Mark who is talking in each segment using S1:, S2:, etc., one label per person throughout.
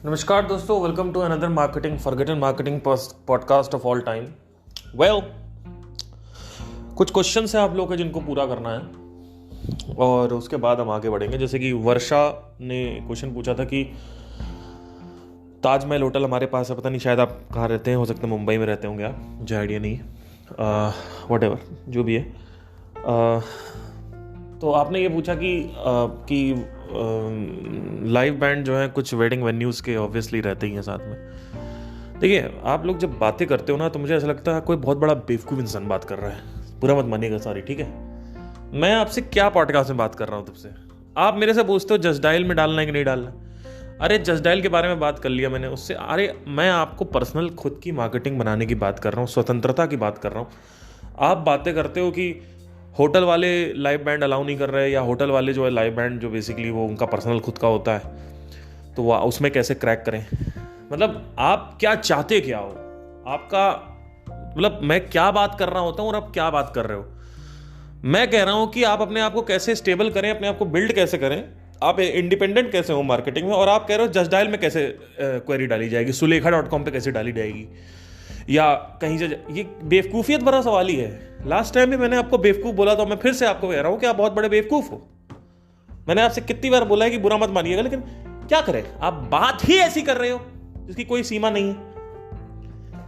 S1: नमस्कार दोस्तों, welcome to another marketing forgotten marketing podcast of all time. Well, कुछ question है आप लोगों के जिनको पूरा करना है और उसके बाद हम आगे बढ़ेंगे। जैसे कि वर्षा ने क्वेश्चन पूछा था कि ताजमहल होटल हमारे पास है, पता नहीं शायद आप कहाँ रहते हैं, हो सकता है मुंबई में रहते होंगे आप, मुझे आइडिया नहीं है, वट एवर जो भी है। तो आपने ये पूछा कि लाइव बैंड जो है कुछ वेडिंग वेन्यूज़ के ऑब्वियसली रहते ही हैं साथ में। देखिए, आप लोग जब बातें करते हो ना तो मुझे ऐसा लगता है कोई बहुत बड़ा बेवकूफ़ इंसान बात कर रहा है। बुरा मत मानिएगा, सॉरी, ठीक है। मैं आपसे क्या पॉडकास्ट में बात कर रहा हूँ तुमसे, आप मेरे से पूछते हो जस्ट डायल में डालना है कि नहीं डालना। अरे जस्ट डायल के बारे में बात कर लिया मैंने उससे। अरे मैं आपको पर्सनल खुद की मार्केटिंग बनाने की बात कर रहा हूँ, स्वतंत्रता की बात कर रहा हूँ। आप बातें करते हो कि होटल वाले लाइव बैंड अलाउ नहीं कर रहे, या होटल वाले जो है लाइव बैंड जो बेसिकली वो उनका पर्सनल खुद का होता है तो वह उसमें कैसे क्रैक करें। मतलब आप क्या चाहते क्या हो, आपका मतलब मैं क्या बात कर रहा होता हूँ और आप क्या बात कर रहे हो। मैं कह रहा हूँ कि आप अपने आप को कैसे स्टेबल करें, अपने आप को बिल्ड कैसे करें, आप इंडिपेंडेंट कैसे हो मार्केटिंग में। और आप कह रहे हो जस्ट डायल में कैसे क्वेरी डाली जाएगी, सुलेखा.com पे कैसे डाली जाएगी, या कहीं से। ये बेवकूफ़ियत भरा सवाल ही है। लास्ट टाइम भी मैंने आपको बेवकूफ़ बोला था, मैं फिर से आपको कह रहा हूँ कि आप बहुत बड़े बेवकूफ़ हो। मैंने आपसे कितनी बार बोला है कि बुरा मत मानिएगा, लेकिन क्या करें, आप बात ही ऐसी कर रहे हो जिसकी कोई सीमा नहीं है।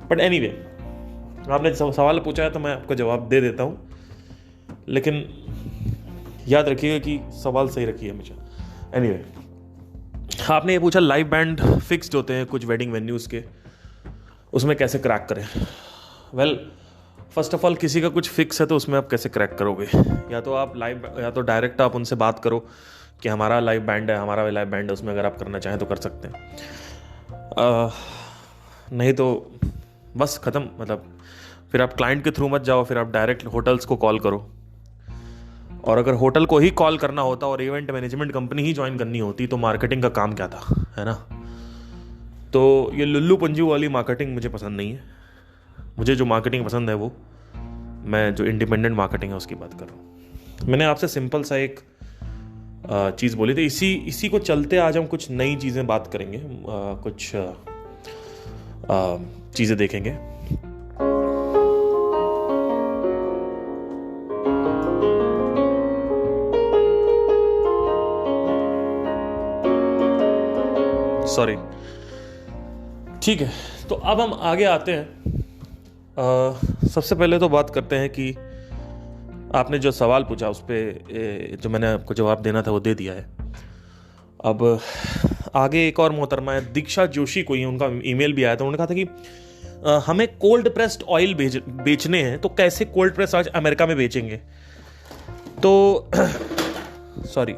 S1: बट एनीवे, आपने सवाल पूछा है तो मैं आपको जवाब दे देता हूँ, लेकिन याद रखिएगा कि सवाल सही रखिए हमेशा। एनीवे, आपने ये पूछा लाइव बैंड फिक्स्ड होते हैं कुछ वेडिंग वेन्यूज़ के, उसमें कैसे क्रैक करें। वेल, फर्स्ट ऑफ ऑल किसी का कुछ फिक्स है तो उसमें आप कैसे क्रैक करोगे। या तो आप या तो डायरेक्ट आप उनसे बात करो कि हमारा लाइव बैंड है, हमारा लाइव बैंड है, उसमें अगर आप करना चाहें तो कर सकते हैं। नहीं तो बस ख़त्म। मतलब फिर आप क्लाइंट के थ्रू मत जाओ, फिर आप डायरेक्ट होटल्स को कॉल करो। और अगर होटल को ही कॉल करना होता और इवेंट मैनेजमेंट कंपनी ही ज्वाइन करनी होती तो मार्केटिंग का काम क्या था, है ना। तो ये लुल्लू पंजू वाली मार्केटिंग मुझे पसंद नहीं है। मुझे जो मार्केटिंग पसंद है वो मैं जो इंडिपेंडेंट मार्केटिंग है उसकी बात कर रहा हूँ। मैंने आपसे सिंपल सा एक चीज़ बोली थी, इसी को चलते आज हम कुछ नई चीज़ें बात करेंगे, कुछ चीज़ें देखेंगे। सॉरी, ठीक है। तो अब हम आगे आते हैं। सबसे पहले तो बात करते हैं कि आपने जो सवाल पूछा उस पर जो मैंने आपको जवाब देना था वो दे दिया है। अब आगे एक और मोहतरमा है, दीक्षा जोशी कोई, उनका ईमेल भी आया था। उन्होंने कहा था कि हमें कोल्ड प्रेस्ड ऑयल बेचने हैं तो कैसे कोल्ड प्रेस आज अमेरिका में बेचेंगे। तो सॉरी,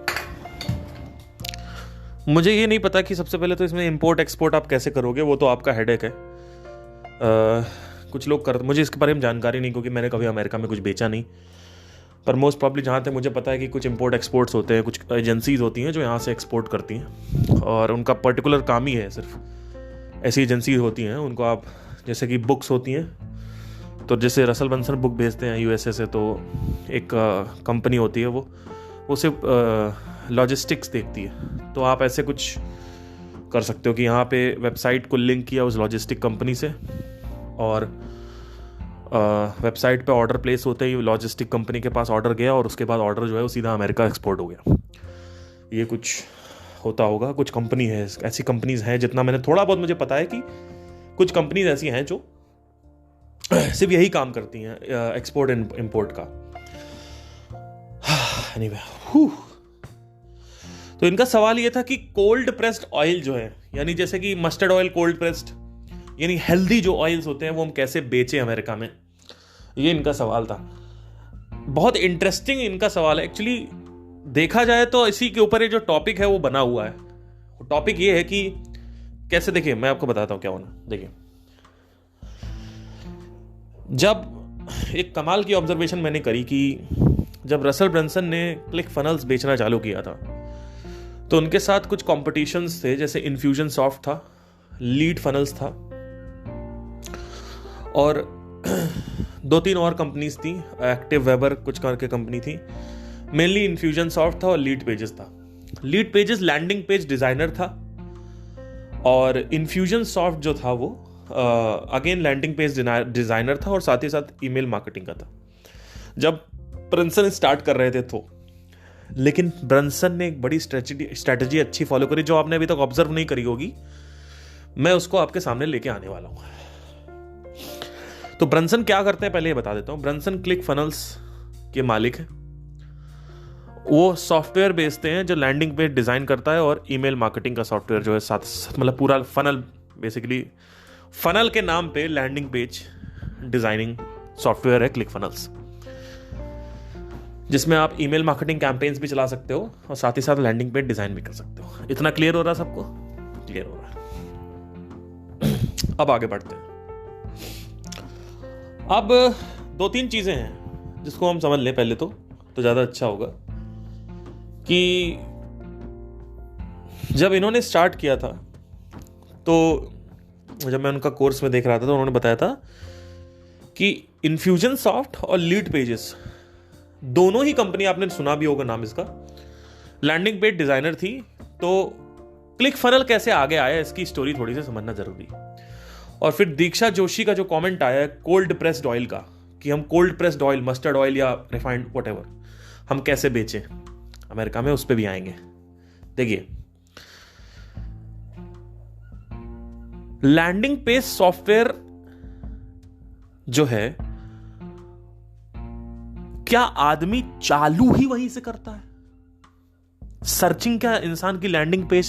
S1: मुझे ये नहीं पता कि सबसे पहले तो इसमें इंपोर्ट एक्सपोर्ट आप कैसे करोगे, वो तो आपका हेडेक है। कुछ लोग मुझे इसके बारे में जानकारी नहीं, क्योंकि मैंने कभी अमेरिका में कुछ बेचा नहीं। पर मोस्ट प्रॉब्ली जहाँ तक मुझे पता है कि कुछ इंपोर्ट एक्सपोर्ट्स होते हैं, कुछ एजेंसीज होती हैं जो यहाँ से एक्सपोर्ट करती हैं, और उनका पर्टिकुलर काम ही है सिर्फ। ऐसी एजेंसीज होती हैं, उनको आप, जैसे कि बुक्स होती हैं, तो जैसे रसल बंसन बुक भेजते हैं यूएसए से, तो एक कंपनी होती है वो सिर्फ लॉजिस्टिक्स देखती है। तो आप ऐसे कुछ कर सकते हो कि यहाँ पे वेबसाइट को लिंक किया उस लॉजिस्टिक कंपनी से, और वेबसाइट पे ऑर्डर प्लेस होते ही लॉजिस्टिक कंपनी के पास ऑर्डर गया, और उसके बाद ऑर्डर जो है वो सीधा अमेरिका एक्सपोर्ट हो गया। ये कुछ होता होगा। कुछ कंपनी है, ऐसी कंपनीज हैं, जितना मैंने थोड़ा बहुत मुझे पता है कि कुछ कंपनीज ऐसी हैं जो सिर्फ यही काम करती हैं, एक्सपोर्ट एंड इंपोर्ट का। एनीवे, तो इनका सवाल ये था कि कोल्ड प्रेस्ड ऑयल जो है, यानी जैसे कि मस्टर्ड ऑयल कोल्ड प्रेस्ड, यानी हेल्दी जो ऑयल्स होते हैं वो हम कैसे बेचें अमेरिका में। ये इनका सवाल था। बहुत इंटरेस्टिंग इनका सवाल है एक्चुअली। देखा जाए तो इसी के ऊपर ये जो टॉपिक है वो बना हुआ है। टॉपिक ये है कि कैसे, देखिए मैं आपको बताता हूं क्या होना। देखिए, जब एक कमाल की ऑब्जर्वेशन मैंने करी कि जब रसल ब्रंसन ने क्लिक फनल्स बेचना चालू किया था तो उनके साथ कुछ कॉम्पिटिशन्स थे, जैसे इन्फ्यूजन सॉफ्ट था, लीड फनल्स था, और 2-3 और कंपनीज थी, एक्टिव वेबर कुछ करके कंपनी थी। मेनली इन्फ्यूजन सॉफ्ट था और लीड पेजेस था। Leadpages landing page designer था, और इन्फ्यूजन सॉफ्ट जो था वो अगेन लैंडिंग पेज डिज़ाइनर था और साथ ही साथ ईमेल मार्केटिंग का था जब ब्रंसन स्टार्ट कर रहे थे तो। लेकिन ब्रंसन ने एक बड़ी स्ट्रेटजी अच्छी फॉलो करी जो आपने अभी तक ऑब्जर्व नहीं करी होगी, मैं उसको आपके सामने लेके आने वाला हूं। तो ब्रंसन क्या करते हैं पहले ये बता देता हूं। ब्रंसन क्लिक फनल्स के मालिक हैं। वो सॉफ्टवेयर बेचते हैं जो लैंडिंग पेज डिजाइन करता है और ईमेल मार्केटिंग का सॉफ्टवेयर जो है साथ मतलब पूरा फनल, बेसिकली फनल के नाम पे लैंडिंग पेज डिजाइनिंग सॉफ्टवेयर है क्लिक फनल्स, जिसमें आप ईमेल मार्केटिंग कैंपेन्स भी चला सकते हो और साथ ही साथ लैंडिंग पेज डिजाइन भी कर सकते हो। इतना क्लियर हो रहा है सबको? क्लियर हो रहा है। अब आगे बढ़ते हैं। अब 2-3 चीजें हैं जिसको हम समझ लें पहले तो ज्यादा अच्छा होगा कि जब इन्होंने स्टार्ट किया था तो जब मैं उनका कोर्स में देख रहा था तो उन्होंने बताया था कि इन्फ्यूजन सॉफ्ट और लीड पेजेस दोनों ही कंपनी, आपने सुना भी होगा नाम इसका, लैंडिंग पेज डिजाइनर थी। तो क्लिक फनल कैसे आगे आया इसकी स्टोरी थोड़ी सी समझना जरूरी। और फिर दीक्षा जोशी का जो कमेंट आया है कोल्ड प्रेस्ड ऑयल का, कि हम cold pressed oil, mustard oil या रिफाइंड व्हाटएवर हम कैसे बेचें अमेरिका में, उस पे भी आएंगे। देखिए, लैंडिंग पेज सॉफ्टवेयर जो है, क्या आदमी चालू ही वहीं से करता है? सर्चिंग क्या इंसान की लैंडिंग पेज,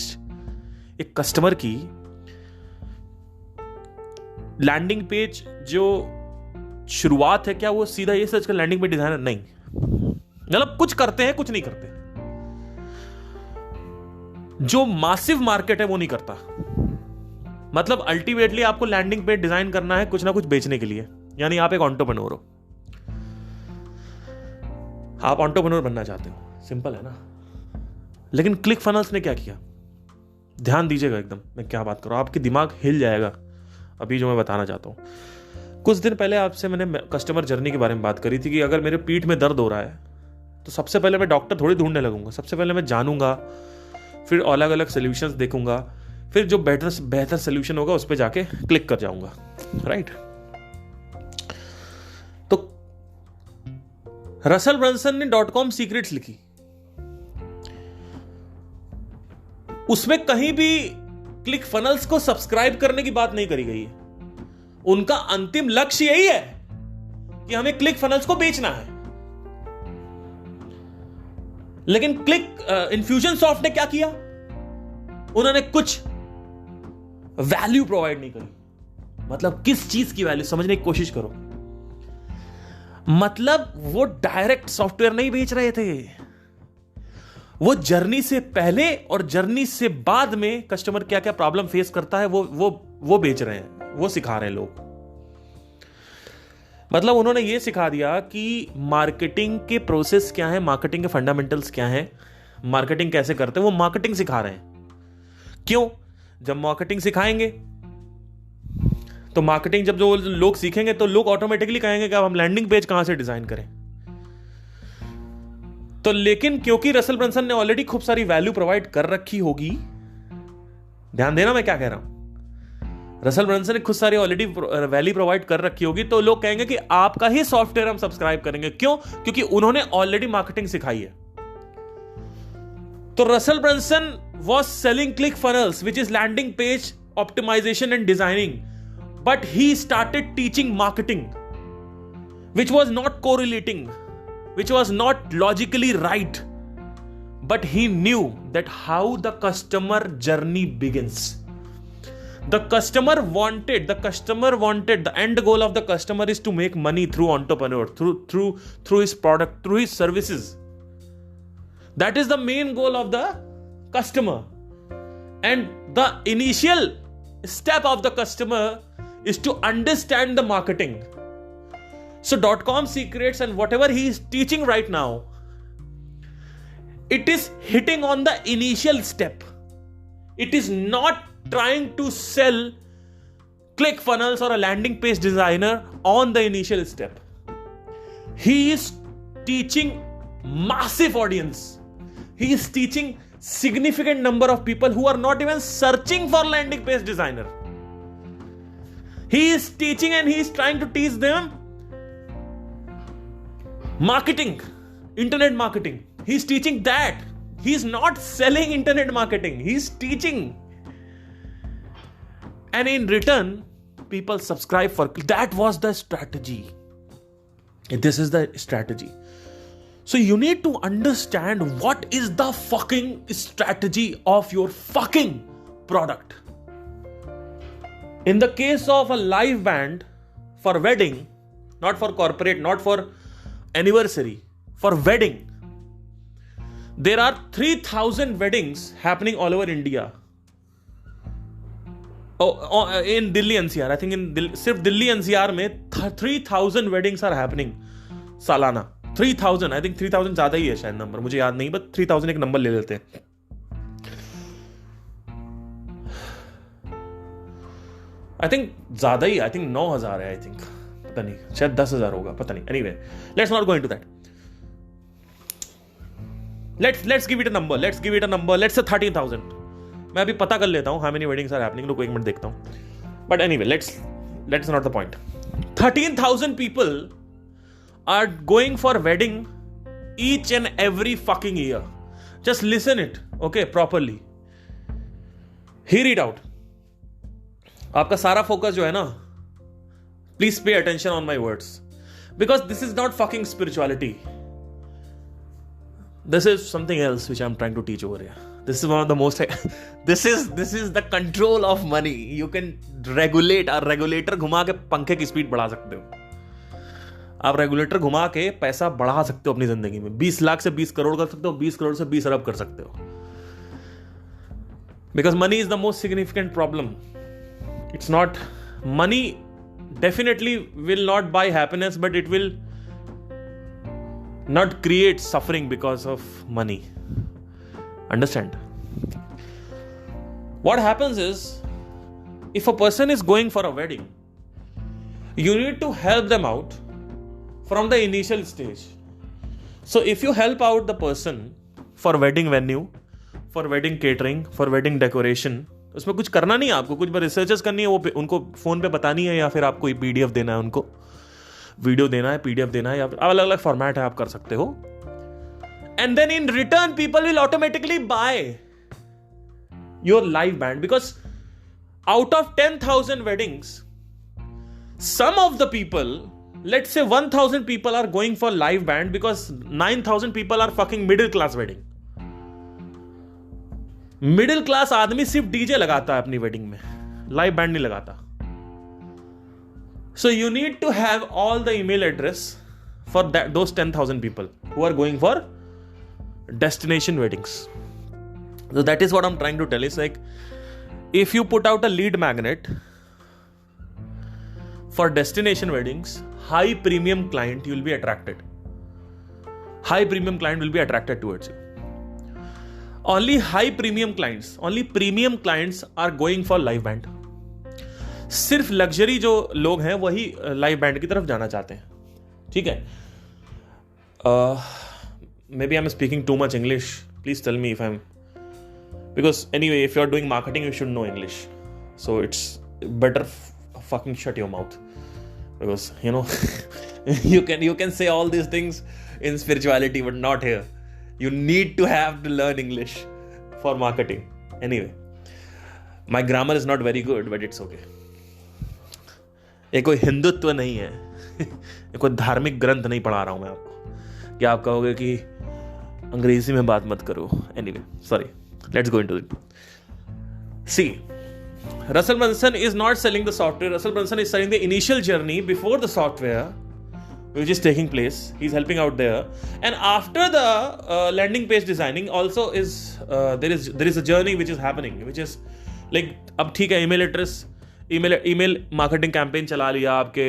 S1: एक कस्टमर की लैंडिंग पेज जो शुरुआत है, क्या वो सीधा ये सर्च कर लैंडिंग पेज डिजाइनर? नहीं, मतलब कुछ करते हैं कुछ नहीं करते। जो मासिव मार्केट है वो नहीं करता। मतलब अल्टीमेटली आपको लैंडिंग पेज डिजाइन करना है कुछ ना कुछ बेचने के लिए, यानी आप एक एंटरप्रेन्योर हो, आप एंटरप्रेन्योर बनना चाहते हो, सिंपल है ना। लेकिन क्लिक फनल्स ने क्या किया, ध्यान दीजिएगा एकदम मैं क्या बात कर रहा हूं, आपके दिमाग हिल जाएगा अभी जो मैं बताना चाहता हूं। कुछ दिन पहले आपसे मैंने कस्टमर जर्नी के बारे में बात करी थी कि अगर मेरे पीठ में दर्द हो रहा है तो सबसे पहले मैं डॉक्टर थोड़ी ढूंढने लगूंगा, सबसे पहले मैं जानूंगा, फिर अलग अलग सोल्यूशंस देखूंगा, फिर जो बेहतर सोल्यूशन होगा उस पर जाके क्लिक कर जाऊंगा, राइट। तो रसल ब्रंसन ने .com सीक्रेट्स लिखी, उसमें कहीं भी क्लिक फनल्स को सब्सक्राइब करने की बात नहीं करी गई है। उनका अंतिम लक्ष्य यही है कि हमें क्लिक फनल्स को बेचना है। लेकिन क्लिक इन्फ्यूजन सॉफ्ट ने क्या किया, उन्होंने कुछ वैल्यू प्रोवाइड नहीं करी। मतलब किस चीज की वैल्यू, समझने की कोशिश करो। मतलब वो डायरेक्ट सॉफ्टवेयर नहीं बेच रहे थे, वो जर्नी से पहले और जर्नी से बाद में कस्टमर क्या क्या प्रॉब्लम फेस करता है वो बेच रहे हैं, वो सिखा रहे हैं लोग। मतलब उन्होंने ये सिखा दिया कि मार्केटिंग के प्रोसेस क्या है, मार्केटिंग के फंडामेंटल्स क्या है, मार्केटिंग कैसे करते हैं, वो मार्केटिंग सिखा रहे हैं। क्यों? जब मार्केटिंग सिखाएंगे तो मार्केटिंग जब जो लोग सीखेंगे तो लोग ऑटोमेटिकली कहेंगे कि अब हम लैंडिंग पेज कहां से डिजाइन करें। तो लेकिन क्योंकि रसल ब्रंसन ने ऑलरेडी खूब सारी वैल्यू प्रोवाइड कर रखी होगी, ध्यान देना मैं क्या कह रहा हूं, रसल ब्रंसन ने खुद सारी ऑलरेडी वैल्यू प्रोवाइड कर रखी होगी, तो लोग कहेंगे कि आपका ही सॉफ्टवेयर हम सब्सक्राइब करेंगे। क्यों? क्योंकि उन्होंने ऑलरेडी मार्केटिंग सिखाई है। तो Russell Brunson was selling ClickFunnels, which is landing page optimization and designing, but he started teaching marketing, which was not correlating, which was not logically right, but he knew that how the customer journey begins. The customer wanted, the end goal of the customer is to make money through entrepreneur, through his product, through his services. That is the main goal of the customer, and the initial step of the customer is to understand the marketing. So .com secrets and whatever he is teaching right now, it is hitting on the initial step. It is not trying to sell ClickFunnels or a landing page designer on the initial step. He is teaching massive audience, He is teaching significant number of people who are not even searching for landing page designer. He is teaching and he is trying to teach them marketing, internet marketing. He is teaching that. He is not selling internet marketing. He is teaching. And in return, people subscribe for. That was the strategy. This is the strategy. So you need to understand what is the fucking strategy of your fucking product. In the case of a live band for wedding, not for corporate, not for anniversary, for wedding, there are 3,000 weddings happening all over India. In Delhi NCR, I think in सिर्फ Delhi NCR में 3,000 weddings are happening सालाना. 3,000, I think 3,000 ज्यादा ही है शायद number, मुझे याद नहीं, but 3,000 एक नंबर ले लेते हैं. I think ज्यादा ही, I think 9,000 है, I think पता नहीं, शायद 10,000 होगा, पता नहीं. Anyway, let's not go into that. Let's give it a number. Let's give it a number. Let's say 13,000. मैं अभी पता कर लेता हूँ how many weddings are happening. रुको एक मिनट देखता हूँ. But anyway, let's not the point. 13,000 people are going for wedding each and every fucking year. Just listen it, okay, properly. Hear it out. आपका सारा फोकस जो है ना, please pay attention on my words, because this is not fucking spirituality. This is something else which I'm trying to teach over here. This is one of the most. This is the control of money. You can regulate. और regulator घुमा के पंखे की speed बढ़ा सकते हो. आप regulator घुमा के पैसा बढ़ा सकते हो अपनी जिंदगी में. 20 लाख से 20 करोड़ कर सकते हो, 20 करोड़ से 20 अरब कर सकते हो. Because money is the most significant problem. It's not money. Definitely will not buy happiness, but it will not create suffering because of money. Understand? What happens is, if a person is going for a wedding, you need to help them out from the initial stage. So if you help out the person for wedding venue, for wedding catering, for wedding decoration, उसमें कुछ करना नहीं है आपको, कुछ researches करनी है, वो उनको फोन पे बतानी है, या फिर आपको PDF देना है, उनको वीडियो देना है, PDF देना है, या फिर अलग अलग फॉर्मेट है, आप कर सकते हो. And then in return, people will automatically buy your live band, because out of 10,000 weddings, some of the people, let's say 1,000 people are going for live band because 9,000 people are fucking middle class wedding. Middle class आदमी सिर्फ DJ लगाता है अपनी wedding में, live band नहीं लगाता. So you need to have all the email address for those 10,000 people who are going for destination weddings. So that is what I'm trying to tell. Is like, if you put out a lead magnet for destination weddings, high premium client, you will be attracted. High premium client will be attracted towards you. Only high premium clients are going for live band. सिर्फ luxury जो लोग हैं वही live band की तरफ जाना चाहते हैं. ठीक है. Maybe I'm speaking too much English. Please tell me if I'm, because anyway, if you're doing marketing, you should know English. So it's better fucking shut your mouth, because you know you can say all these things in spirituality, but not here. You need to have to learn English for marketing. Anyway, my grammar is not very good, but it's okay. ये कोई हिंदुत्व नहीं है, ये कोई धार्मिक ग्रंथ नहीं पढ़ा रहा हूं मैं आपको कि आप कहोगे कि अंग्रेजी में बात मत करो. Anyway, sorry. Let's go into it. See, Russell Brunson is not selling the software. Russell Brunson is selling the initial journey before the software, which is taking place. He's helping out there, and after the landing page designing also is there is a journey which is happening, which is like, अब ठीक है, email marketing campaign चला लिया आपके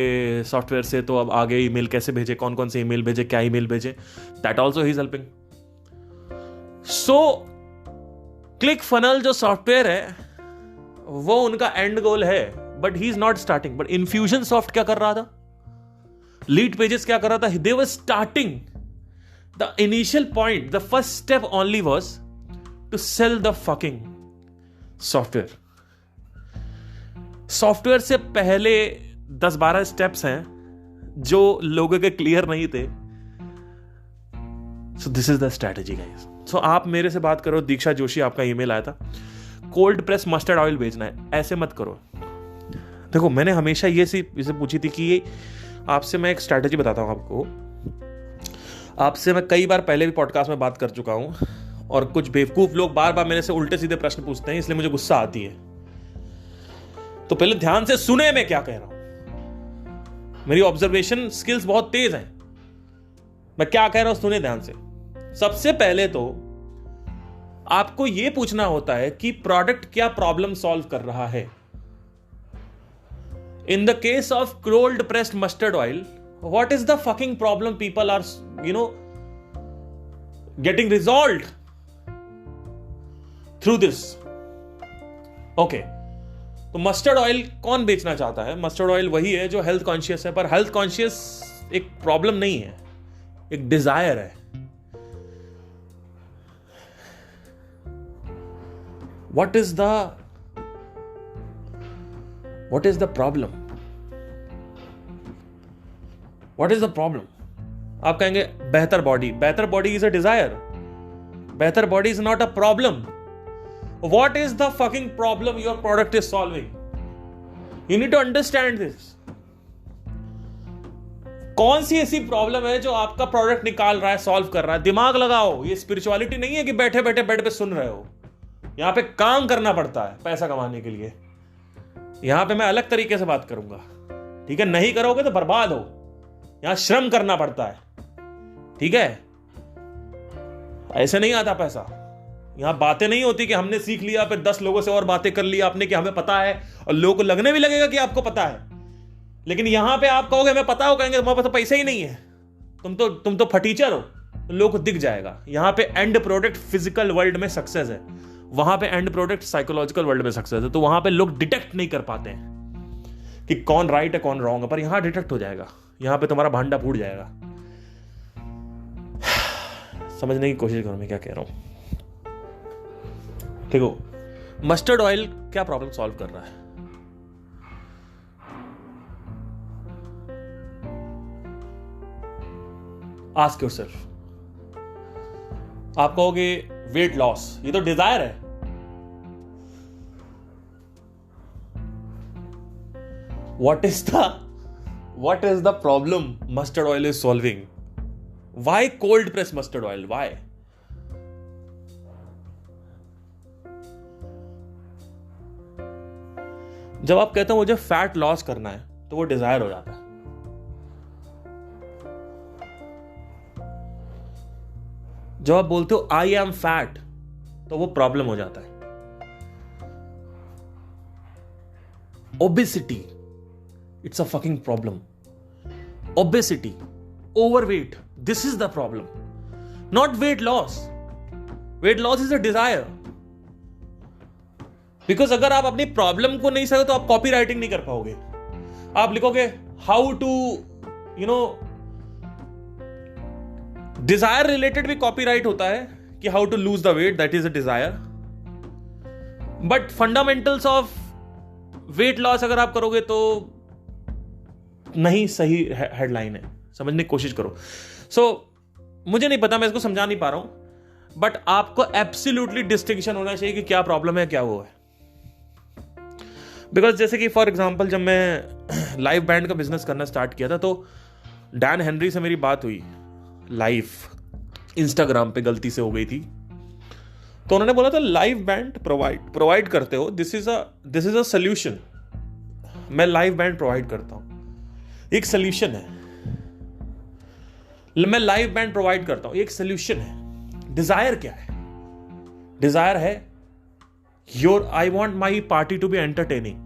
S1: software से, तो अब आगे ईमेल कैसे भेजे, कौन कौन से ईमेल भेजे, क्या ईमेल भेजे, that also he is helping. So click funnel जो सॉफ्टवेयर है वो उनका एंड गोल है, but he is not starting. But infusion soft क्या कर रहा था, लीड पेजेस क्या कर रहा था, they were starting the initial point, the first step only was to sell the fucking software. Software से पहले 10-12 स्टेप्स हैं जो लोगों के क्लियर नहीं थे. So this is the strategy guys. So आप मेरे से बात करो, दीक्षा जोशी आपका ईमेल आया था, कोल्ड प्रेस मस्टर्ड ऑयल बेचना है, ऐसे मत करो. देखो मैंने हमेशा इसे पूछी थी कि आपसे मैं एक स्ट्रैटेजी बताता हूं आपको. आपसे मैं कई बार पहले भी पॉडकास्ट में बात कर चुका हूं, और कुछ बेवकूफ लोग बार बार मेरे से उल्टे सीधे प्रश्न पूछते हैं, इसलिए मुझे गुस्सा आती है. तो पहले ध्यान से सुने मैं क्या कह रहा हूं. मेरी ऑब्जर्वेशन स्किल्स बहुत तेज हैं. मैं क्या कह रहा हूं सुने ध्यान से. सबसे पहले तो आपको यह पूछना होता है कि प्रोडक्ट क्या प्रॉब्लम सॉल्व कर रहा है. In the case of cold pressed mustard oil, what is the fucking problem people are getting resolved through this. Okay, तो मस्टर्ड ऑयल कौन बेचना चाहता है? मस्टर्ड ऑयल वही है जो हेल्थ कॉन्शियस है. पर हेल्थ कॉन्शियस एक प्रॉब्लम नहीं है, एक डिजायर है. What is the problem? What is the problem? आप कहेंगे बेहतर बॉडी इज अ डिजायर. बेहतर body is not a problem. What is the fucking problem your product is solving? You need to understand this. कौन सी ऐसी problem है जो आपका product निकाल रहा है, सॉल्व कर रहा है? दिमाग लगाओ. ये स्पिरिचुअलिटी नहीं है कि बैठे बैठे बेड पे सुन रहे हो. यहां पे काम करना पड़ता है पैसा कमाने के लिए. यहां पे मैं अलग तरीके से बात करूंगा, ठीक है? नहीं करोगे तो बर्बाद हो. यहां श्रम करना पड़ता है, ठीक है? ऐसे नहीं आता पैसा. यहां बातें नहीं होती कि हमने सीख लिया, फिर 10 लोगों से और बातें कर लिया आपने कि हमें पता है, और लोगों को लगने भी लगेगा कि आपको पता है. लेकिन यहां पे आप कहोगे मैं पता हो, कहेंगे तुम्हारे पास तो पैसा ही नहीं है, तुम तो फटीचर हो, तो लोगों को दिख जाएगा. यहां पे एंड प्रोडक्ट फिजिकल वर्ल्ड में सक्सेस है, वहां पे एंड प्रोडक्ट साइकोलॉजिकल वर्ल्ड में सक्सेस है. तो वहां पे लोग डिटेक्ट नहीं कर पाते हैं कि कौन राइट है कौन रॉन्ग है, पर यहां डिटेक्ट हो जाएगा. यहां पे तुम्हारा भांडा फूट जाएगा. समझने की कोशिश करो मैं क्या कह रहा हूं. देखो, मस्टर्ड ऑयल क्या प्रॉब्लम सॉल्व कर रहा है? Ask yourself. आप कहोगे वेट लॉस, ये तो डिजायर है. What is the problem mustard oil is solving? Why cold press mustard oil? Why? जब आप कहते हो मुझे फैट लॉस करना है, तो वो डिजायर हो जाता है. जब आप बोलते हो आई एम फैट, तो वो प्रॉब्लम हो जाता है. Obesity, it's a fucking problem. Obesity, overweight, this is the problem, not weight loss. Weight loss is a Dzire. Because अगर आप अपनी प्रॉब्लम को नहीं सको तो आप कॉपी राइटिंग नहीं कर पाओगे. आप लिखोगे हाउ टू डिजायर रिलेटेड भी कॉपीराइट होता है कि how to lose the weight, that is a desire. But fundamentals of weight loss अगर आप करोगे तो नहीं सही हेडलाइन है. समझने की कोशिश करो. मुझे नहीं पता, मैं इसको समझा नहीं पा रहा हूं, बट आपको एब्सोल्युटली डिस्टिंक्शन होना चाहिए कि क्या प्रॉब्लम है, क्या वो है. बिकॉज जैसे कि फॉर एग्जाम्पल जब मैं लाइव बैंड का बिजनेस करना स्टार्ट किया था, तो डैन हेनरी से मेरी बात हुई लाइव, इंस्टाग्राम पे गलती से हो गई थी. तो उन्होंने बोला था लाइव बैंड प्रोवाइड करते हो, दिस इज अ सोल्यूशन. मैं लाइव बैंड प्रोवाइड करता हूं, एक सोल्यूशन है. मैं लाइव बैंड प्रोवाइड करता हूं, एक सोल्यूशन है. डिजायर क्या है? डिजायर है I want my party to be entertaining.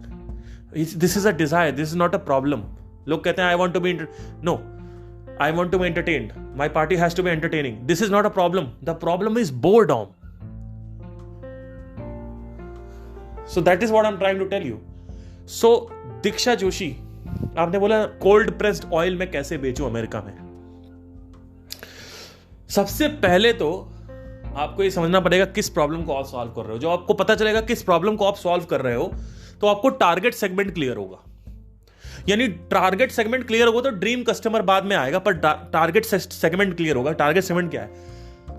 S1: This is a desire, this is not a problem. लोग कहते हैं I want to be no, I want to be entertained. My party has to be entertaining. This is not a problem. The problem is boredom. So that is what I'm trying to tell you. So दीक्षा जोशी, आपने बोला cold pressed oil में कैसे बेचूं America में. सबसे पहले तो आपको ये समझना पड़ेगा किस प्रॉब्लम को आप सॉल्व कर रहे हो। जो आपको पता चलेगा किस प्रॉब्लम को आप सॉल्व कर रहे हो, तो आपको टारगेट सेगमेंट क्लियर होगा। यानी टारगेट सेगमेंट क्लियर होगा तो ड्रीम कस्टमर बाद में आएगा, पर टारगेट सेगमेंट क्लियर होगा। टारगेट सेगमेंट क्या है?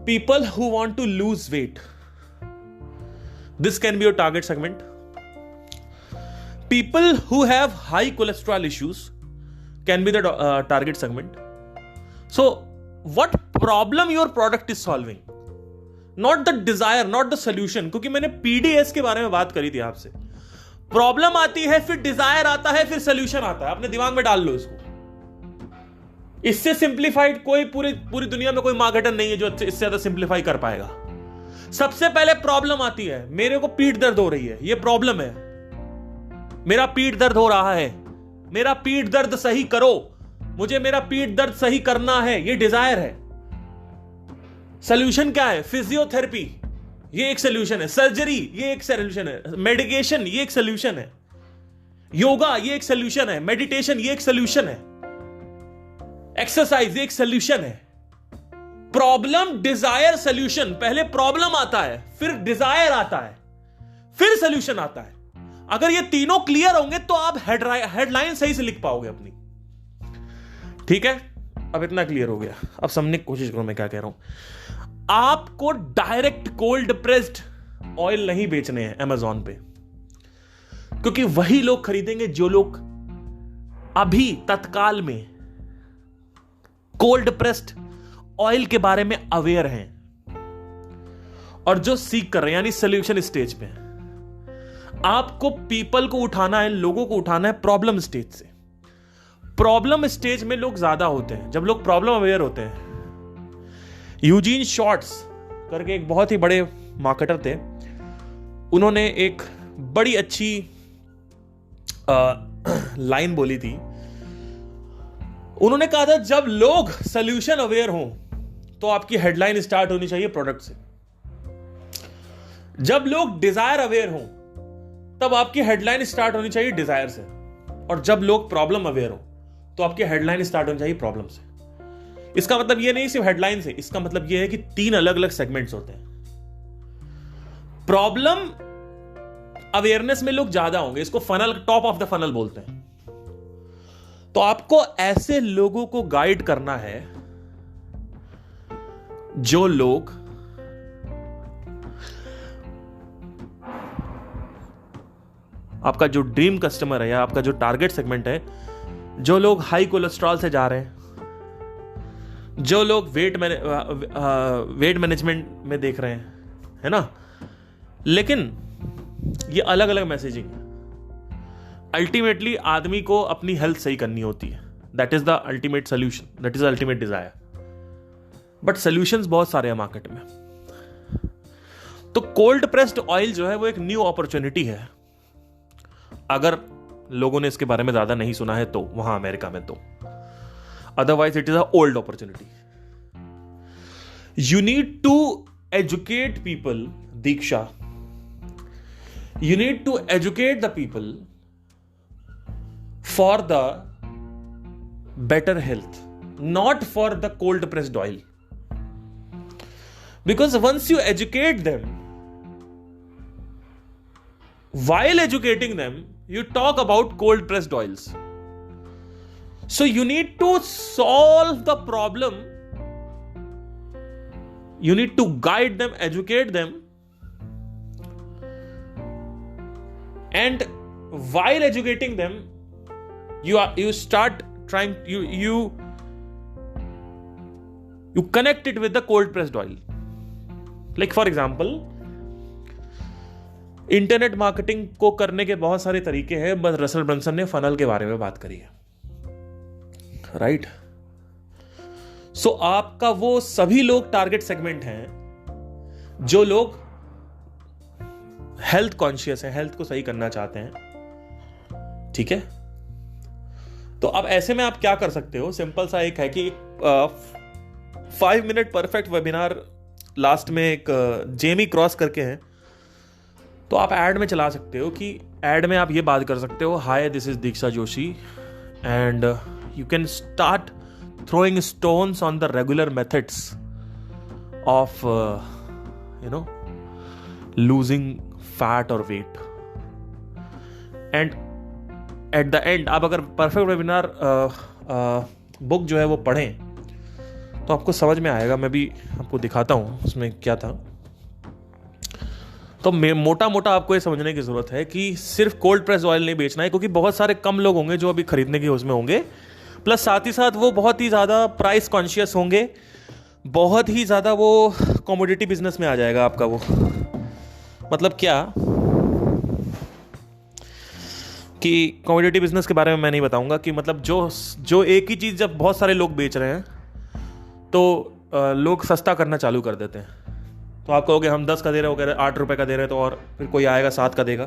S1: People who want to lose weight, this can be your target segment. People who have high cholesterol issues can be the target segment. So what problem your product is solving, not the desire, not the solution. क्योंकि मैंने PDS के बारे में बात करी थी आपसे। Problem आती है, फिर डिजायर आता है, फिर सोल्यूशन आता है। अपने दिमाग में डाल लो इसको। इससे सिंप्लीफाइड कोई पूरी दुनिया में कोई मार्केटर नहीं है जो इससे ज्यादा सिंप्लीफाई कर पाएगा। सबसे पहले प्रॉब्लम आती है, मेरे को पीठ दर्द हो रही है, ये प्रॉब्लम है, मेरा पीठ दर्द हो रहा है, मेरा पीठ दर्द सही करो, मुझे मेरा पीठ दर्द सही करना है, ये डिजायर है। सोल्यूशन क्या है? फिजियोथेरेपी, ये एक सोल्यूशन है। सर्जरी, ये एक सोल्यूशन है। मेडिकेशन, ये एक सोल्यूशन है। योगा, ये एक सोल्यूशन है। मेडिटेशन, ये एक सोल्यूशन है। एक्सरसाइज, ये एक सोल्यूशन है। Problem, desire, solution. पहले प्रॉब्लम आता है, फिर डिजायर आता है, फिर सोल्यूशन आता है। अगर ये तीनों क्लियर होंगे तो आप हेडलाइन सही से लिख पाओगे अपनी। ठीक है, अब इतना क्लियर हो गया। अब समझने की कोशिश करो मैं क्या कह रहा हूं। आपको डायरेक्ट कोल्ड प्रेस्ड ऑयल नहीं बेचने हैं अमेजॉन पे, क्योंकि वही लोग खरीदेंगे जो लोग अभी तत्काल में कोल्ड प्रेस्ड ऑयल के बारे में अवेयर हैं और जो सीख कर रहे हैं, यानी सोल्यूशन स्टेज पे। आपको पीपल को उठाना है, लोगों को उठाना है प्रॉब्लम स्टेज से। प्रॉब्लम स्टेज में लोग ज्यादा होते हैं जब लोग प्रॉब्लम अवेयर होते हैं। यूजीन शॉर्ट्स करके एक बहुत ही बड़े मार्केटर थे, उन्होंने एक बड़ी अच्छी लाइन बोली थी। उन्होंने कहा था जब लोग सोल्यूशन अवेयर हों तो आपकी हेडलाइन स्टार्ट होनी चाहिए प्रोडक्ट से। जब लोग डिजायर अवेयर हों तब आपकी हेडलाइन स्टार्ट होनी चाहिए डिजायर से। और जब लोग प्रॉब्लम अवेयर हो तो आपकी हेडलाइन स्टार्ट होनी चाहिए प्रॉब्लम से। इसका मतलब यह नहीं सिर्फ हेडलाइन से, इसका मतलब यह है कि 3 अलग अलग सेगमेंट्स होते हैं। प्रॉब्लम अवेयरनेस में लोग ज्यादा होंगे, इसको funnel, top of the funnel बोलते हैं। तो आपको ऐसे लोगों को गाइड करना है जो लोग आपका जो ड्रीम कस्टमर है या आपका जो टारगेट सेगमेंट है, जो लोग हाई कोलेस्ट्रॉल से जा रहे हैं, जो लोग वेट मैनेजमेंट में देख रहे हैं, है ना। लेकिन ये अलग अलग मैसेजिंग है। अल्टीमेटली आदमी को अपनी हेल्थ सही करनी होती है। That is the ultimate solution, that is the ultimate Dzire. But solutions बहुत सारे हैं मार्केट में। तो कोल्ड प्रेस्ड ऑयल जो है वो एक न्यू अपॉर्चुनिटी है। अगर लोगों ने इसके बारे में ज्यादा नहीं सुना है तो वहां अमेरिका में, तो otherwise it is a old opportunity. You need to educate people, Diksha. You need to educate the people for the better health, not for the cold pressed oil. Because once you educate them, while educating them, you talk about cold pressed oils. So you need to solve the problem. You need to guide them, educate them. And while educating them, you start trying, you connect it with the cold pressed oil. Like for example, internet marketing को करने के बहुत सारे तरीके हैं, बस Russell Brunson ने funnel के बारे में बात करी है, राइट। सो आपका वो सभी लोग टारगेट सेगमेंट हैं जो लोग हेल्थ कॉन्शियस हैं, हेल्थ को सही करना चाहते हैं, ठीक है। तो अब ऐसे में आप क्या कर सकते हो, सिंपल सा एक है कि 5 मिनट परफेक्ट वेबिनार लास्ट में एक जेमी क्रॉस करके हैं, तो आप ऐड में चला सकते हो कि ऐड में आप ये बात कर सकते हो, hi this is Diksha Joshi and you can start throwing stones on the regular methods of losing fat or weight. And at the end आप अगर परफेक्ट वेबिनार बुक जो है वो पढ़ें तो आपको समझ में आएगा. मैं भी आपको दिखाता हूँ उसमें क्या था. तो मोटा मोटा आपको ये समझने की ज़रूरत है कि सिर्फ कोल्ड प्रेस ऑयल नहीं बेचना है, क्योंकि बहुत सारे कम लोग होंगे जो अभी खरीदने के उसमें होंगे, प्लस साथ ही साथ वो बहुत ही ज़्यादा प्राइस कॉन्शियस होंगे, बहुत ही ज़्यादा वो कमोडिटी बिजनेस में आ जाएगा आपका वो. मतलब क्या कि कमोडिटी बिजनेस के बारे में मैं नहीं बताऊंगा, कि मतलब जो एक ही चीज़ जब बहुत सारे लोग बेच रहे हैं तो लोग सस्ता करना चालू कर देते हैं. तो आप कहोगे हम 10 का दे रहे हो, कह रहे 8 रुपये का दे रहे हैं, तो और फिर कोई आएगा 7 का देगा.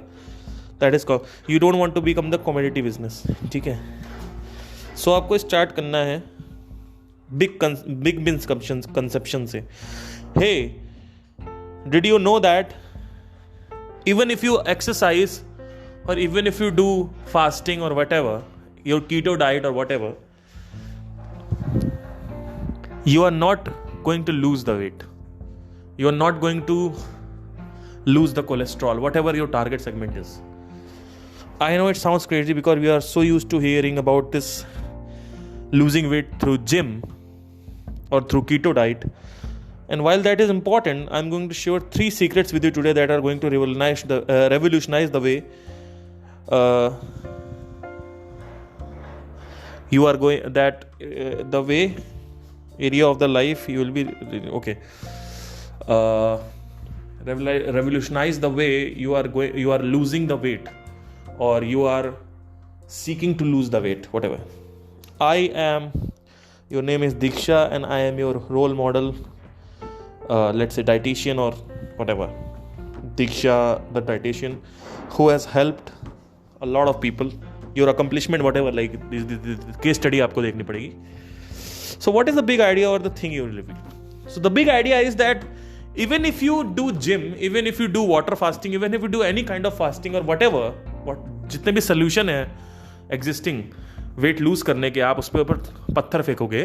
S1: That is you don't want to become the commodity business. ठीक है. सो आपको स्टार्ट करना है बिग मिसकंसेप्शन से. Hey, did you know that even if you exercise or even if you do fasting or whatever, your keto diet or whatever, you are not going to lose the weight. You are not going to lose the cholesterol, whatever your target segment is. I know it sounds crazy because we are so used to hearing about this losing weight through gym or through keto diet. And while that is important, I'm going to share 3 secrets with you today that are going to revolutionize the way you are going, that the way area of the life you will be okay. Revolutionize the way you are losing the weight, or you are seeking to lose the weight, whatever. Your name is Diksha and I am your role model, let's say dietitian or whatever. Diksha the dietitian who has helped a lot of people. Your accomplishment, whatever, like this case study आपको देखनी पड़ेगी. So what is the big idea or the thing you will reveal? So the big idea is that even if you do gym, even if you do water fasting, even if you do any kind of fasting or whatever, जितने भी solution है existing weight lose करने के, आप उस पे ऊपर पत्थर फेंकोगे,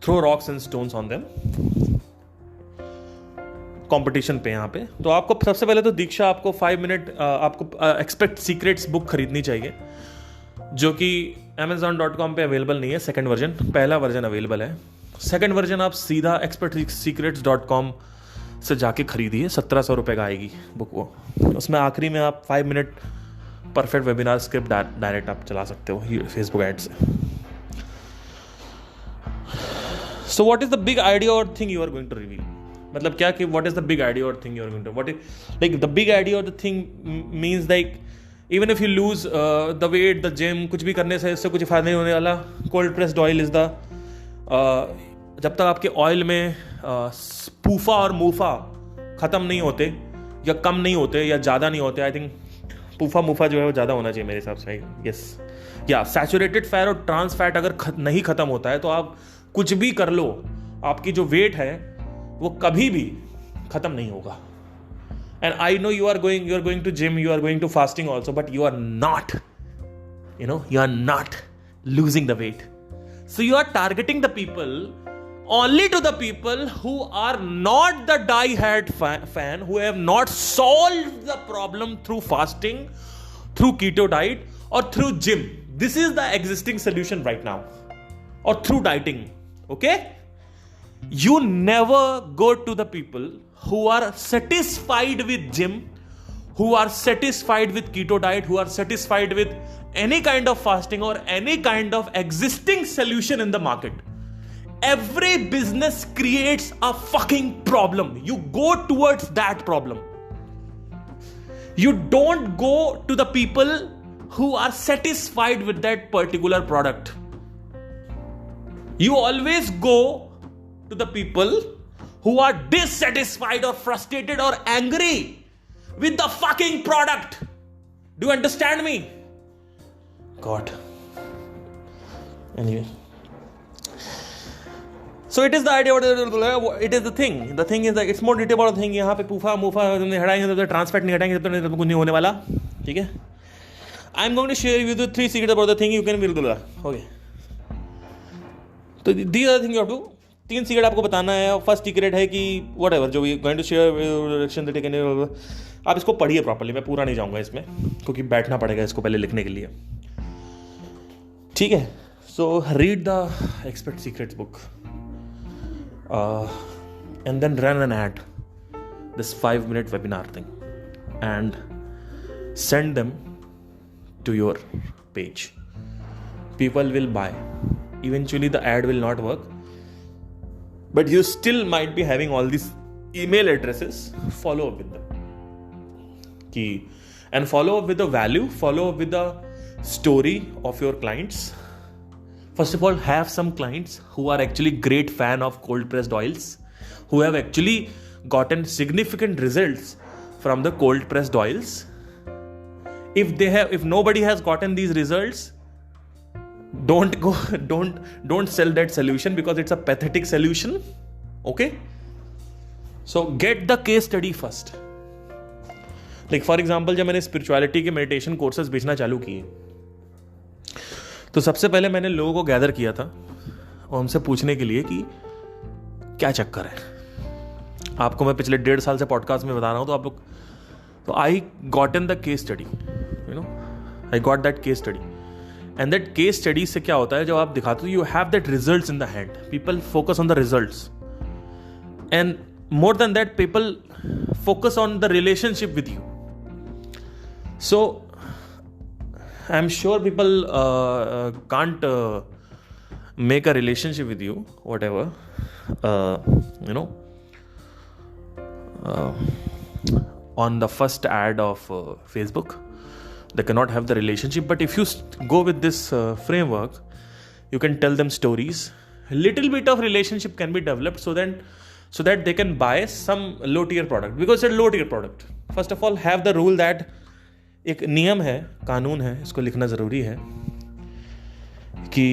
S1: throw rocks and stones on them, competition पे यहाँ पे, तो आपको सबसे पहले तो दीक्षा आपको 5 मिनट आपको एक्सपेक्ट सीक्रेट्स बुक खरीदनी चाहिए, जो कि amazon.com पे अवेलेबल नहीं है. सेकंड वर्जन, पहला वर्जन अवेलेबल है. सेकंड वर्जन आप सीधा expertsecrets.com से जाके खरीदिए. 1700 रुपये का आएगी बुक वो. उसमें आखिरी में आप 5 minute perfect webinar script direct आप चला सकते हो फेसबुक एड से. So what is the big idea और thing you are going to reveal. मतलब क्या कि what is the big idea or thing you are going to, what is like the big idea or the thing means like even if you lose the weight, the gym, कुछ भी करने से इससे कुछ फायदा नहीं होने वाला. cold pressed oil is the जब तक आपके ऑयल में पूफा और मूफा ख़त्म नहीं होते या कम नहीं होते या ज़्यादा नहीं होते. आई थिंक पूफा मूफा जो है वो ज़्यादा होना चाहिए मेरे हिसाब से. यस, या सैचुरेटेड फैट और ट्रांस फैट अगर नहीं ख़त्म होता है तो आप कुछ भी कर लो, आपकी जो वेट है वो कभी भी खत्म नहीं होगा. And I know you are going to gym, you are going to fasting also, but you are not losing the weight. So you are targeting the people, only to the people who are not the die-hard fan, who have not solved the problem through fasting, through keto diet or through gym. This is the existing solution right now, or through dieting. Okay, you never go to the people who are satisfied with gym, who are satisfied with keto diet, who are satisfied with any kind of fasting or any kind of existing solution in the market. Every business creates a fucking problem. You go towards that problem. You don't go to the people who are satisfied with that particular product. You always go to the people who are dissatisfied or frustrated or angry with the fucking product. Do you understand me? God. Anyway. So it is the idea, it is the thing. The thing is that it's more detailed about the thing. यहाँ पे पूफा मूफा हटाएंगे तो trans fat नहीं हटाएंगे तो कुछ नहीं होने वाला. ठीक है. I'm going to share with you 3 secrets about the thing you can build. Okay. तो these are thing you have to, 3 secret आपको बताना है. फर्स्ट सीक्रेट है कि वट एवर जो गोइंग टू शेयर, आप इसको पढ़िए प्रॉपर्ली. मैं पूरा नहीं जाऊंगा इसमें क्योंकि बैठना पड़ेगा इसको पहले लिखने के लिए. ठीक है. So read the expert secrets book and then run an ad, this 5-minute webinar thing, and send them to your page. People will buy. Eventually the ad will not work, but you still might be having all these email addresses. Follow up with them and follow up with the value, follow up with the story of your clients. First of all, have some clients who are actually great fan of cold pressed oils, who have actually gotten significant results from the cold pressed oils. If nobody has gotten these results, don't sell that solution because it's a pathetic solution. Okay? So get the case study first. Like for example, जब मैंने spirituality के meditation courses बेचना चालू किए, तो सबसे पहले मैंने लोगों को गैदर किया था और उनसे पूछने के लिए कि क्या चक्कर है. आपको मैं पिछले 1.5 साल से पॉडकास्ट में बता रहा हूं, तो आप लोग, तो I got in the case study, I got that case study. And that case study से क्या होता है, जब आप दिखाते हो you have that results in the hand, people focus on the results, and more than that people focus on the relationship with you. So I'm sure people can't make a relationship with you, whatever, on the first ad of Facebook. They cannot have the relationship. But if you go with this framework, you can tell them stories. A little bit of relationship can be developed so that they can buy some low tier product, because it's a low tier product. First of all, have the rule that एक नियम है, कानून है, इसको लिखना ज़रूरी है कि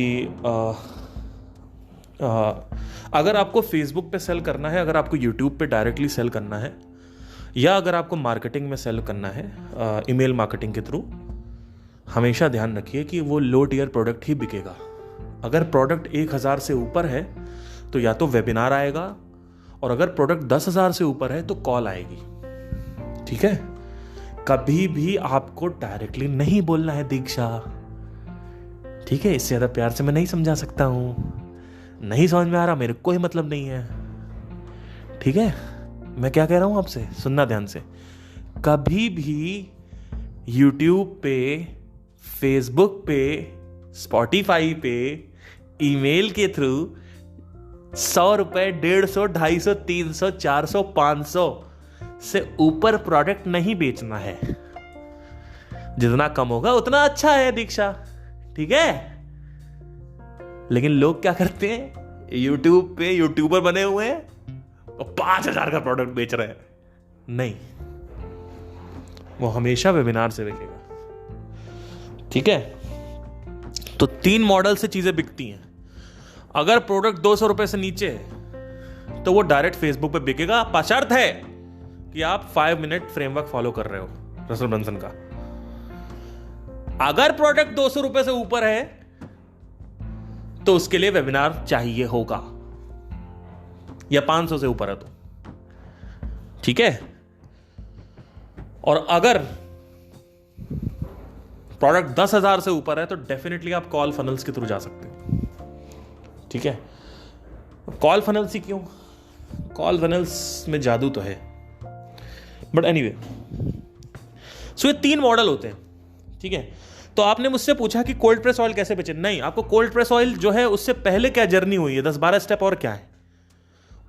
S1: अगर आपको फेसबुक पे सेल करना है, अगर आपको यूट्यूब पे डायरेक्टली सेल करना है, या अगर आपको मार्केटिंग में सेल करना है ईमेल मार्केटिंग के थ्रू, हमेशा ध्यान रखिए कि वो लो टियर प्रोडक्ट ही बिकेगा. अगर प्रोडक्ट 1000 से ऊपर है तो या तो वेबिनार आएगा, और अगर प्रोडक्ट 10,000 से ऊपर है तो कॉल आएगी. ठीक है. कभी भी आपको डायरेक्टली नहीं बोलना है दीक्षा. ठीक है. इससे ज्यादा प्यार से मैं नहीं समझा सकता हूं. नहीं समझ में आ रहा, मेरे कोई मतलब नहीं है. ठीक है. मैं क्या कह रहा हूं आपसे, सुनना ध्यान से. कभी भी यूट्यूब पे, फेसबुक पे, स्पॉटिफाई पे, ईमेल के थ्रू 100 रुपए, 150, 250, 300, 400, 500 से ऊपर प्रोडक्ट नहीं बेचना है. जितना कम होगा उतना अच्छा है दीक्षा. ठीक है. लेकिन लोग क्या करते हैं, यूट्यूब पे यूट्यूबर बने हुए हैं और 5,000 का प्रोडक्ट बेच रहे हैं. नहीं, वो हमेशा वेबिनार से बिकेगा. ठीक है. तो 3 मॉडल से चीजें बिकती हैं. अगर प्रोडक्ट 200 रुपए से नीचे है तो वो डायरेक्ट फेसबुक पे बिकेगा, बशर्त है कि आप 5 मिनट फ्रेमवर्क फॉलो कर रहे हो रसल ब्रंसन का. अगर प्रोडक्ट 200 रुपए से ऊपर है तो उसके लिए वेबिनार चाहिए होगा, या 500 से ऊपर है तो. ठीक है. और अगर प्रोडक्ट 10,000 से ऊपर है तो डेफिनेटली आप कॉल फनल्स के थ्रू जा सकते हो. ठीक है. कॉल फनल्स ही क्यों, कॉल फनल्स में जादू तो है. बट एनीवे, सो ये 3 मॉडल होते हैं. ठीक है. तो आपने मुझसे पूछा कि कोल्ड प्रेस ऑयल कैसे बेचे. नहीं, आपको कोल्ड प्रेस ऑयल जो है उससे पहले क्या जर्नी हुई है, 10-12 स्टेप और क्या है,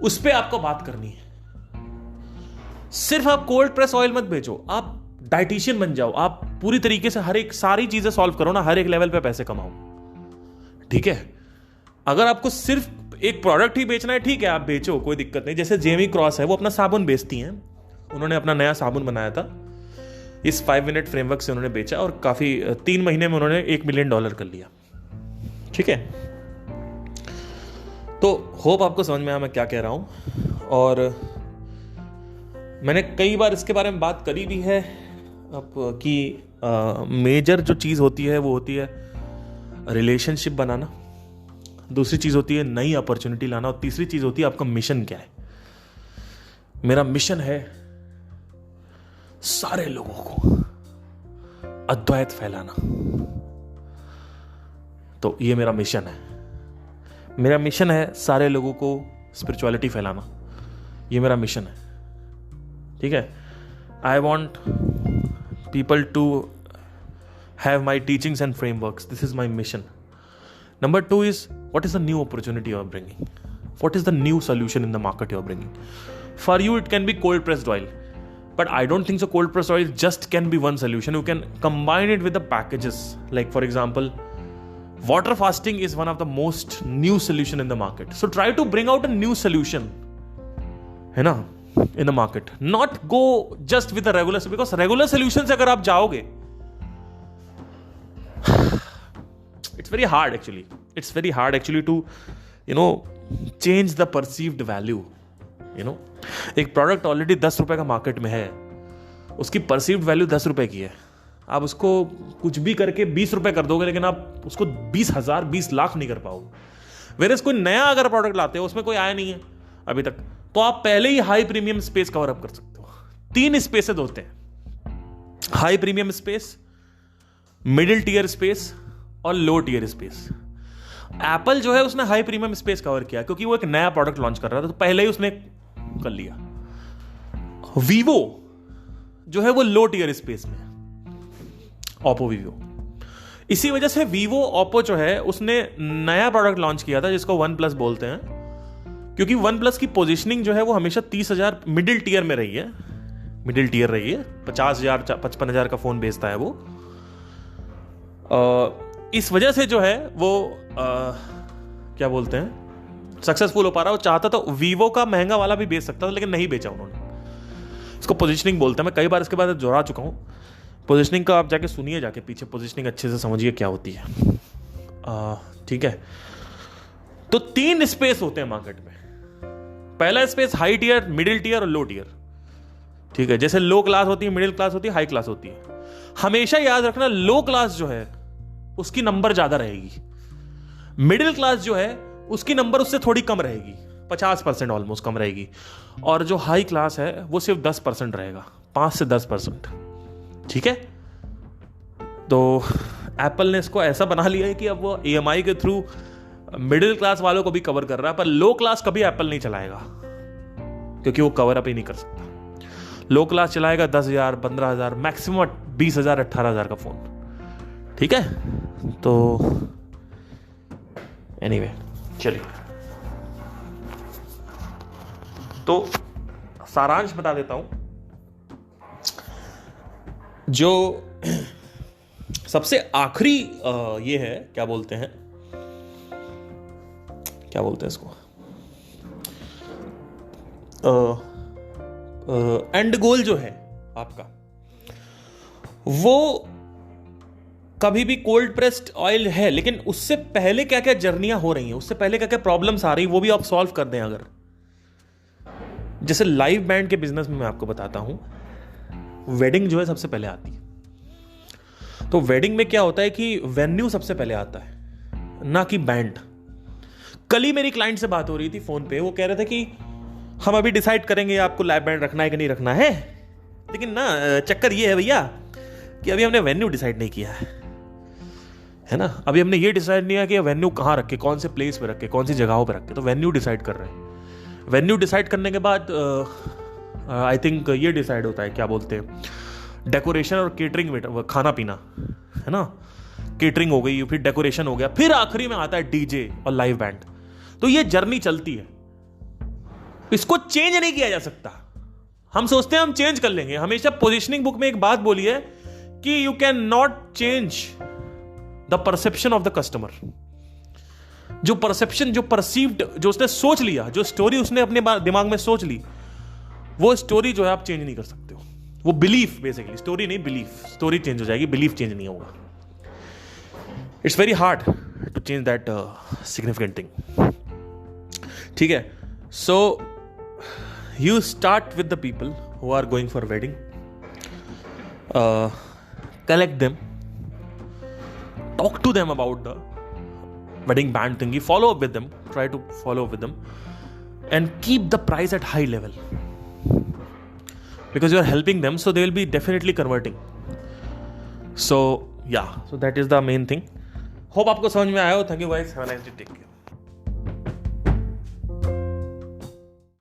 S1: उस पर आपको बात करनी है. सिर्फ आप कोल्ड प्रेस ऑयल मत बेचो, आप डाइटिशियन बन जाओ. आप पूरी तरीके से हर एक सारी चीजें सॉल्व करो ना, हर एक लेवल पे पैसे कमाओ. ठीक है. अगर आपको सिर्फ एक प्रोडक्ट ही बेचना है, ठीक है, आप बेचो, कोई दिक्कत नहीं. जैसे जेमी क्रॉस है, वो अपना साबुन बेचती हैं. उन्होंने अपना नया साबुन बनाया था, इस 5 मिनट फ्रेमवर्क से उन्होंने बेचा और काफी 3 महीने में उन्होंने $1 मिलियन कर लिया. ठीक है. तो होप आपको समझ में आया मैं क्या कह रहा हूं. और मैंने कई बार इसके बारे में बात करी भी है अब कि मेजर जो चीज होती है वो होती है रिलेशनशिप बनाना. दूसरी चीज़ होती है नई अपॉर्चुनिटी लाना, और तीसरी चीज़ होती है आपका मिशन क्या है। मेरा मिशन है सारे लोगों को अद्वैत फैलाना। तो ये मेरा मिशन है। मेरा मिशन है सारे लोगों को स्पिरिचुअलिटी फैलाना। ये मेरा मिशन है। ठीक है। I want people to have my teachings and frameworks. This is my mission. Number 2 is, what is the new opportunity you are bringing? What is the new solution in the market you are bringing? For you, it can be cold pressed oil. But I don't think so cold pressed oil just can be one solution. You can combine it with the packages. Like for example, water fasting is one of the most new solution in the market. So try to bring out a new solution, है ना, in the market. Not go just with the regular, because regular solution से अगर आप जाओगे, it's very hard actually to change the perceived value. एक product already 10 रुपए का market में है, उसकी परसीव्ड वैल्यू 10 रुपए की है। आप उसको कुछ भी करके 20 रुपए कर दोगे, लेकिन आप उसको 20,000 20 लाख नहीं कर पाओगे। वेरएज़ कोई नया अगर प्रोडक्ट लाते हो, उसमें कोई आया नहीं है अभी तक, तो आप पहले ही high premium space cover up कर सकते हो। 3 स्पेसेस होते हैं, high premium space, middle tier space और लो टीयर स्पेस। एप्पल जो है उसने हाई प्रीमियम स्पेस कवर किया क्योंकि वो एक नया प्रोडक्ट लॉन्च कर रहा था, तो पहले ही उसने कर लिया। वीवो जो है वो लो टीयर स्पेस में, ओप्पो वीवो। इसी वजह से वीवो ओप्पो जो है उसने नया प्रोडक्ट लॉन्च किया था जिसको वन प्लस बोलते हैं, क्योंकि वन प्लस की पोजीशनिंग जो है वो हमेशा 30,000 मिडिल टीयर में रही है, 50,000 55,000 का फोन बेचता है वो। इस वजह से जो है वो क्या बोलते हैं, सक्सेसफुल हो पा रहा है। वो चाहता तो वीवो का महंगा वाला भी बेच सकता था, लेकिन नहीं बेचा उन्होंने। इसको पोजीशनिंग बोलते हैं। मैं कई बार इसके बाद दोहरा चुका हूं। पोजीशनिंग का आप जाके सुनिए, जाके पीछे पोजीशनिंग अच्छे से समझिए क्या होती है। ठीक है। तो 3 स्पेस होते हैं मार्केट में। पहला space high tier, middle tier और लो टियर। ठीक है। जैसे लो क्लास होती है, मिडिल क्लास होती है, हाई क्लास होती है। हमेशा याद रखना, लो क्लास जो है उसकी नंबर ज्यादा रहेगी, मिडिल क्लास जो है उसकी नंबर उससे थोड़ी कम रहेगी, 50% ऑलमोस्ट कम रहेगी, और जो हाई क्लास है वो सिर्फ 10% रहेगा, 5 से 10%। ठीक है। तो एप्पल ने इसको ऐसा बना लिया है कि अब वो EMI के थ्रू मिडिल क्लास वालों को भी कवर कर रहा है, पर लो क्लास कभी एप्पल नहीं चलाएगा क्योंकि वो कवर अप ही नहीं कर सकता। लो क्लास चलाएगा 10,000 15,000, मैक्सिमम 20,000 18,000 का फोन। ठीक है। तो एनीवे, चलिए, तो सारांश बता देता हूं। जो सबसे आखिरी ये है, क्या बोलते हैं इसको, एंड गोल जो है आपका, वो कभी भी कोल्ड प्रेस्ड ऑयल है, लेकिन उससे पहले क्या क्या जर्नियां हो रही हैं, उससे पहले क्या क्या प्रॉब्लम्स आ रही हैं, वो भी आप सॉल्व कर दें। अगर जैसे लाइव बैंड के बिजनेस में मैं आपको बताता हूं, वेडिंग जो है सबसे पहले आती है। तो वेडिंग में क्या होता है कि वेन्यू सबसे पहले आता है, ना कि बैंड। कल ही मेरी क्लाइंट से बात हो रही थी फोन पे, वो कह रहे थे कि हम अभी डिसाइड करेंगे आपको लाइव बैंड रखना है कि नहीं रखना है, लेकिन ना चक्कर ये है भैया कि अभी हमने वेन्यू डिसाइड नहीं किया है ना। अभी हमने ये डिसाइड नहीं किया कि वेन्यू कहाँ रखे, कौन से प्लेस पे रखे, कौन सी जगहों पे रखे। तो वेन्यू डिसाइड कर रहे हैं। वेन्यू डिसाइड करने के बाद आई थिंक ये डिसाइड होता है, क्या बोलते हैं, डेकोरेशन और केटरिंग, खाना पीना, है ना। केटरिंग हो गई, फिर डेकोरेशन हो गया, फिर आखिरी में आता है डीजे और लाइव बैंड। तो ये जर्नी चलती है, इसको चेंज नहीं किया जा सकता। हम सोचते हैं हम चेंज कर लेंगे। हमेशा पोजीशनिंग बुक में एक बात बोली है कि you can not change the perception of the customer. जो परसेप्शन, जो परसीव्ड, जो उसने सोच लिया, जो स्टोरी उसने अपने दिमाग में सोच ली, वो स्टोरी जो है आप चेंज नहीं कर सकते हो। वो बिलीफ, बेसिकली स्टोरी नहीं, बिलीफ। स्टोरी चेंज हो जाएगी, बिलीफ चेंज नहीं होगा। It's very hard to change that significant thing. ठीक है। So you start with the people who are going for wedding, collect them, talk to them about the wedding band thingy, follow up with them, try to follow up with them, and keep the price at high level, because you are helping them, so they will be definitely converting. So yeah, so that is the main thing. Hope आपको समझ में आया हो. Thank you guys, have a nice day, take care.